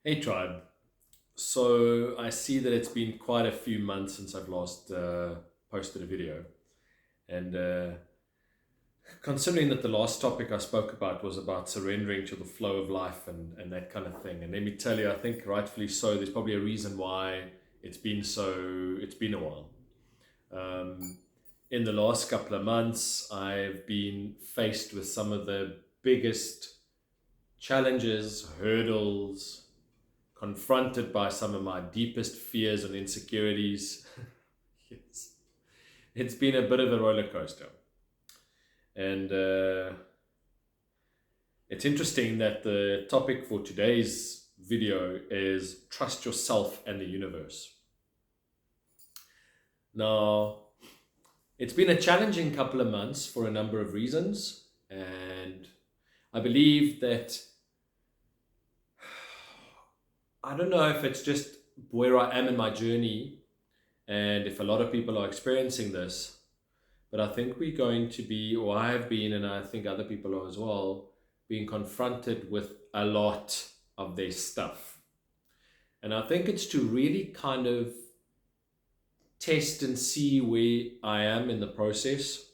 Hey Tribe. So I see that it's been quite a few months since I've last posted a video. And considering that the last topic I spoke about was about surrendering to the flow of life and that kind of thing. And let me tell you, I think rightfully so, there's probably a reason why it's been a while. Um, in the last couple of months, I've been faced with some of the biggest challenges, hurdles, confronted by some of my deepest fears and insecurities. Yes. It's been a bit of a roller coaster. And it's interesting that the topic for today's video is trust yourself and the universe. Now, it's been a challenging couple of months for a number of reasons. And I believe that I don't know if it's just where I am in my journey and if a lot of people are experiencing this, but I think we're going to be, or I have been, and I think other people are as well, being confronted with a lot of their stuff. And I think it's to really kind of test and see where I am in the process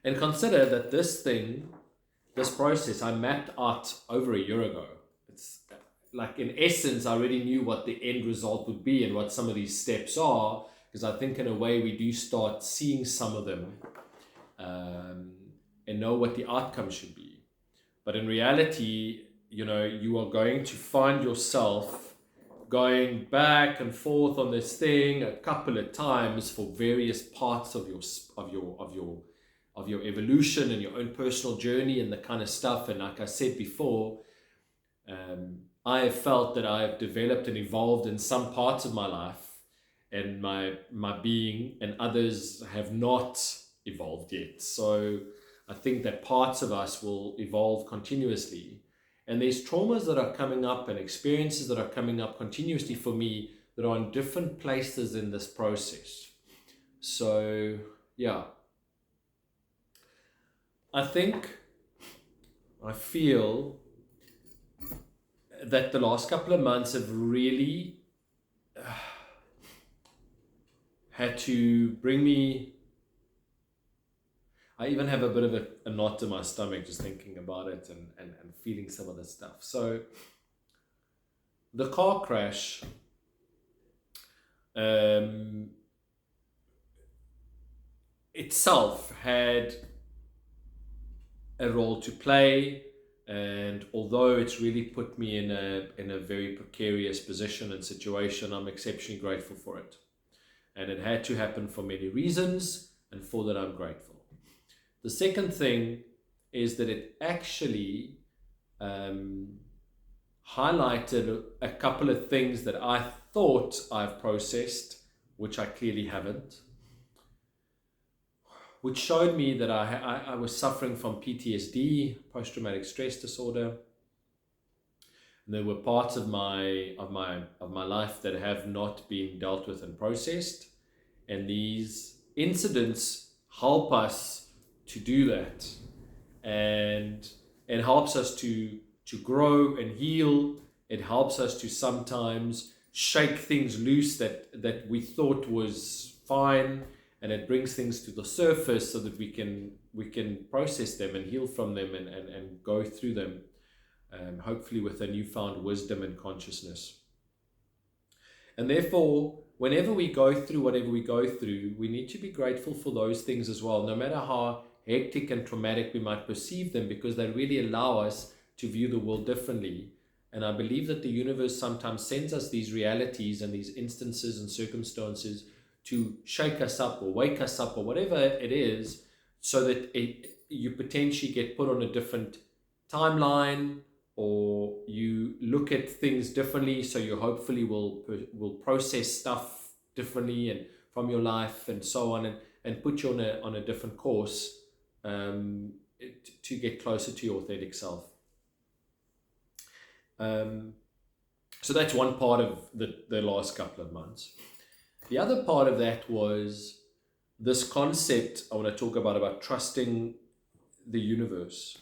and consider that this process, I mapped out over a year ago. It's like, in essence, I already knew what the end result would be and what some of these steps are, because I think in a way we do start seeing some of them and know what the outcome should be. But in reality, you are going to find yourself going back and forth on this thing a couple of times for various parts of your evolution and your own personal journey and the kind of stuff. And like I said before, I have felt that I have developed and evolved in some parts of my life and my being, and others have not evolved yet. So I think that parts of us will evolve continuously. And there's traumas that are coming up and experiences that are coming up continuously for me that are in different places in this process. So, yeah. I feel that the last couple of months have really had to bring me. I even have a bit of a knot in my stomach just thinking about it and feeling some of this stuff. So, the car crash itself had a role to play, and although it's really put me in a very precarious position and situation, I'm exceptionally grateful for it. And it had to happen for many reasons, and for that I'm grateful. The second thing is that it actually highlighted a couple of things that I thought I've processed, which I clearly haven't, which showed me that I was suffering from PTSD, post-traumatic stress disorder. And there were parts of my life that have not been dealt with and processed, and these incidents help us to do that, and it helps us to grow and heal. It helps us to sometimes shake things loose that we thought was fine, and it brings things to the surface so that we can process them and heal from them and go through them, hopefully with a newfound wisdom and consciousness. And therefore, whenever we go through whatever we go through, we need to be grateful for those things as well, no matter how hectic and traumatic we might perceive them, because they really allow us to view the world differently. And I believe that the universe sometimes sends us these realities and these instances and circumstances to shake us up or wake us up or whatever it is, so that you potentially get put on a different timeline, or you look at things differently, so you hopefully will process stuff differently and from your life and so on, and put you on a different course to get closer to your authentic self. So that's one part of the last couple of months. The other part of that was this concept I want to talk about trusting the universe.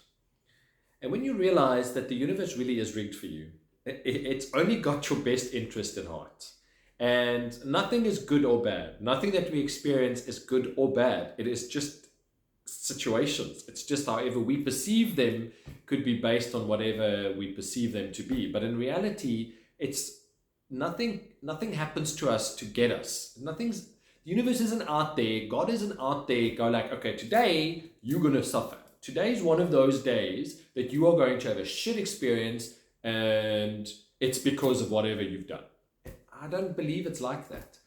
And when you realize that the universe really is rigged for you, it's only got your best interest in heart. And nothing is good or bad. Nothing that we experience is good or bad. It is just situations. It's just however we perceive them could be based on whatever we perceive them to be. But in reality, it's nothing happens to us to get us. The universe isn't out there. God isn't out there go like, okay, today you're going to suffer. Today's one of those days that you are going to have a shit experience and it's because of whatever you've done. I don't believe it's like that.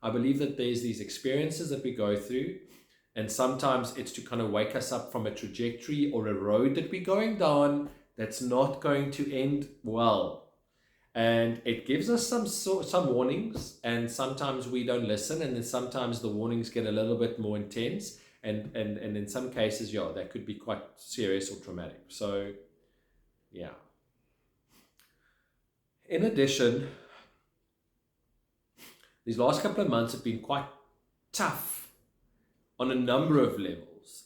I believe that there's these experiences that we go through, and sometimes it's to kind of wake us up from a trajectory or a road that we're going down that's not going to end well. And it gives us some warnings, and sometimes we don't listen, and then sometimes the warnings get a little bit more intense, and in some cases, yeah, that could be quite serious or traumatic. So, yeah. In addition, these last couple of months have been quite tough on a number of levels.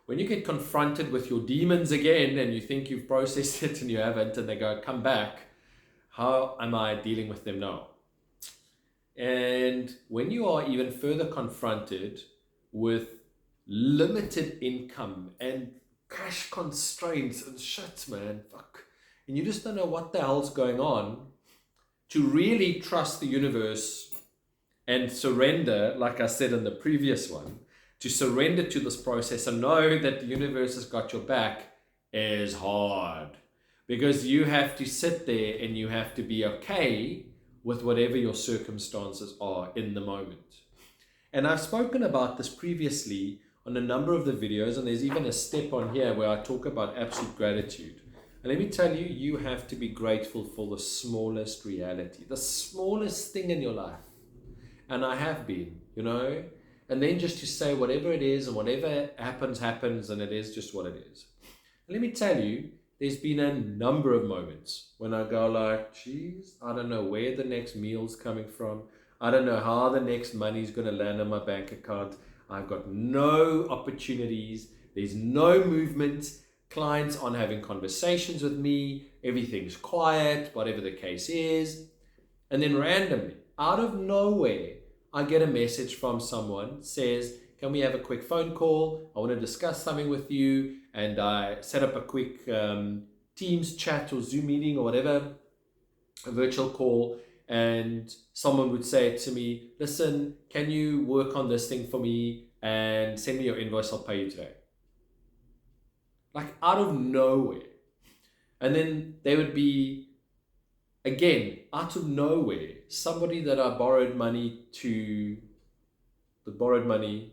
When you get confronted with your demons again and you think you've processed it and you haven't, and they go, come back, how am I dealing with them now? And when you are even further confronted with limited income and cash constraints and shit, man, fuck, and you just don't know what the hell's going on, to really trust the universe and surrender, like I said in the previous one, to surrender to this process and know that the universe has got your back is hard. Because you have to sit there and you have to be okay with whatever your circumstances are in the moment. And I've spoken about this previously on a number of the videos, and there's even a step on here where I talk about absolute gratitude. And let me tell you, you have to be grateful for the smallest reality, the smallest thing in your life. And I have been, you know, and then just to say whatever it is and whatever happens, happens, and it is just what it is. And let me tell you, there's been a number of moments when I go like, geez, I don't know where the next meal's coming from. I don't know how the next money's going to land on my bank account. I've got no opportunities. There's no movement. Clients aren't having conversations with me. Everything's quiet, whatever the case is. And then randomly, out of nowhere, I get a message from someone, says, can we have a quick phone call? I want to discuss something with you. And I set up a quick Teams chat or Zoom meeting or whatever, a virtual call. And someone would say to me, listen, can you work on this thing for me and send me your invoice? I'll pay you today. Like out of nowhere. And then there would be, again, out of nowhere, somebody that I borrowed money to, the borrowed money,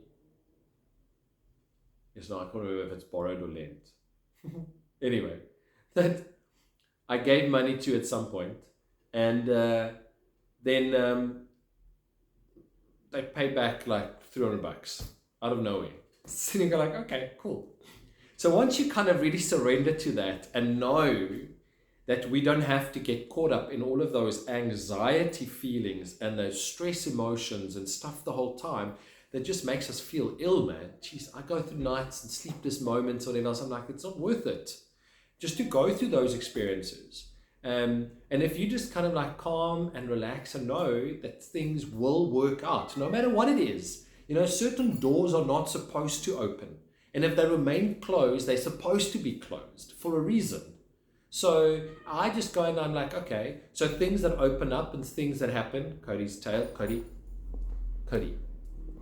yes, no, I can't remember if it's borrowed or lent. Anyway, that I gave money to at some point, and then they pay back like $300 out of nowhere. So you go like, okay, cool. So once you kind of really surrender to that and know that we don't have to get caught up in all of those anxiety feelings and those stress emotions and stuff the whole time, that just makes us feel ill, man. Jeez, I go through nights and sleepless moments or whatever else. I'm like, it's not worth it just to go through those experiences. And if you just kind of like calm and relax and know that things will work out, no matter what it is. You know, certain doors are not supposed to open. And if they remain closed, they're supposed to be closed for a reason. So I just go and I'm like, okay, so things that open up and things that happen, Cody's tail, Cody,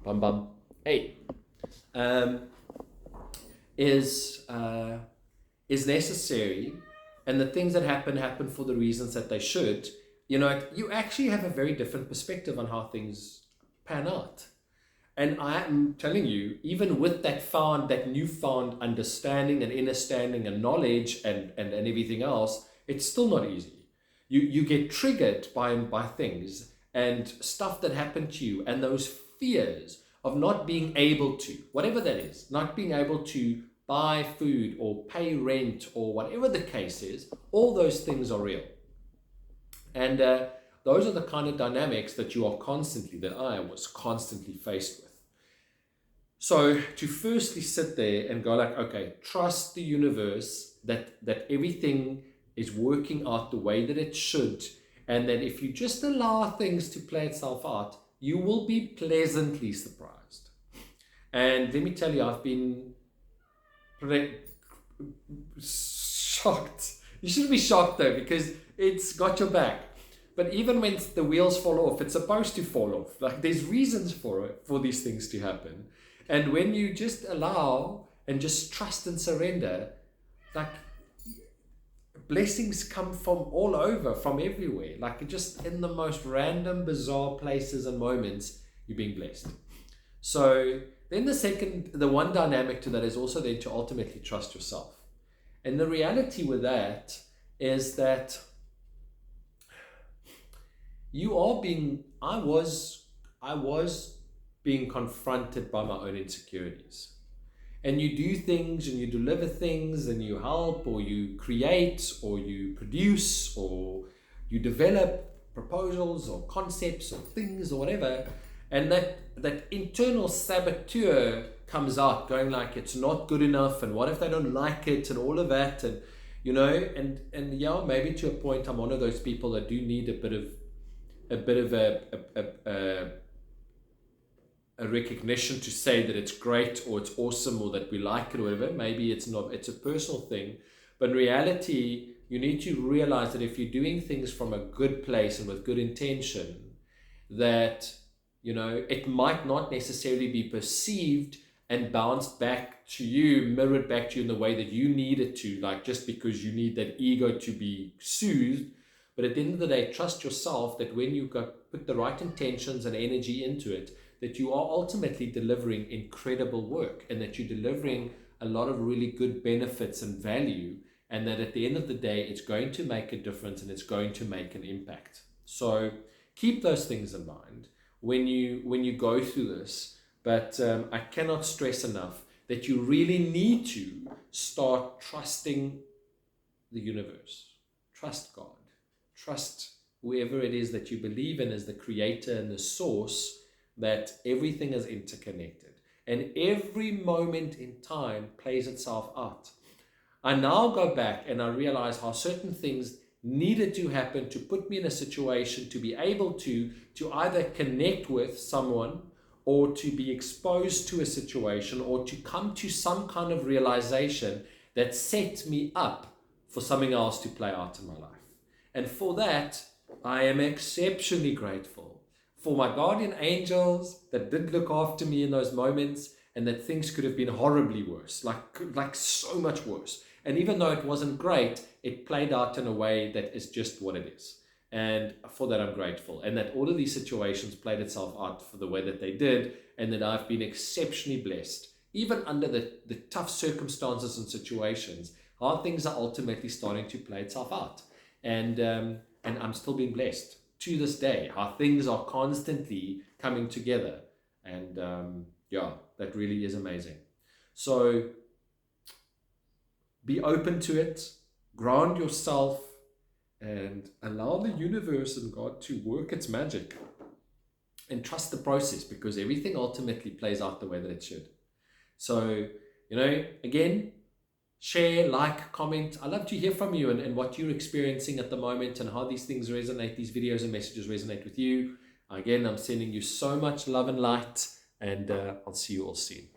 bum bum, hey, is necessary, and the things that happen for the reasons that they should. You know, you actually have a very different perspective on how things pan out. And I am telling you, even with that newfound understanding and understanding and knowledge and everything else, it's still not easy. You get triggered by things and stuff that happened to you, and those fears of not being able to, whatever that is, not being able to buy food or pay rent or whatever the case is, all those things are real. And those are the kind of dynamics that I was constantly faced with. So to firstly sit there and go like, okay, trust the universe that everything is working out the way that it should, and that if you just allow things to play itself out, you will be pleasantly surprised. And let me tell you, I've been shocked. You shouldn't be shocked though, because it's got your back. But even when the wheels fall off, it's supposed to fall off. Like, there's reasons for it, for these things to happen. And when you just allow and just trust and surrender, like, blessings come from all over, from everywhere. Like, just in the most random, bizarre places and moments, you're being blessed. So then the one dynamic to that is also then to ultimately trust yourself. And the reality with that is that I was being confronted by my own insecurities. And you do things and you deliver things and you help or you create or you produce or you develop proposals or concepts or things or whatever. And that internal saboteur comes out going like, it's not good enough, and what if they don't like it, and all of that. And, you know, and yeah, maybe to a point, I'm one of those people that do need a bit of a recognition to say that it's great or it's awesome or that we like it or whatever. Maybe it's not, it's a personal thing. But in reality, you need to realize that if you're doing things from a good place and with good intention, that, you know, it might not necessarily be perceived and bounced back to you, mirrored back to you in the way that you need it to, like, just because you need that ego to be soothed. But at the end of the day, trust yourself that when you put the right intentions and energy into it, that you are ultimately delivering incredible work, and that you're delivering a lot of really good benefits and value, and that at the end of the day, it's going to make a difference and it's going to make an impact. So keep those things in mind when you go through this. But I cannot stress enough that you really need to start trusting the universe. Trust God. Trust whoever it is that you believe in as the creator and the source, that everything is interconnected and every moment in time plays itself out. I now go back and I realize how certain things needed to happen to put me in a situation to be able to either connect with someone or to be exposed to a situation or to come to some kind of realization that set me up for something else to play out in my life. And for that, I am exceptionally grateful for my guardian angels that did look after me in those moments, and that things could have been horribly worse, like so much worse. And even though it wasn't great, it played out in a way that is just what it is. And for that, I'm grateful. And that all of these situations played itself out for the way that they did, and that I've been exceptionally blessed, even under the tough circumstances and situations, how things are ultimately starting to play itself out. And I'm still being blessed to this day, how things are constantly coming together. And yeah, that really is amazing. So be open to it, ground yourself, and allow the universe and God to work its magic, and trust the process, because everything ultimately plays out the way that it should. So, you know, again, share, like, comment. I love to hear from you and what you're experiencing at the moment, and how these things resonate, these videos and messages resonate with you. Again, I'm sending you so much love and light, and I'll see you all soon.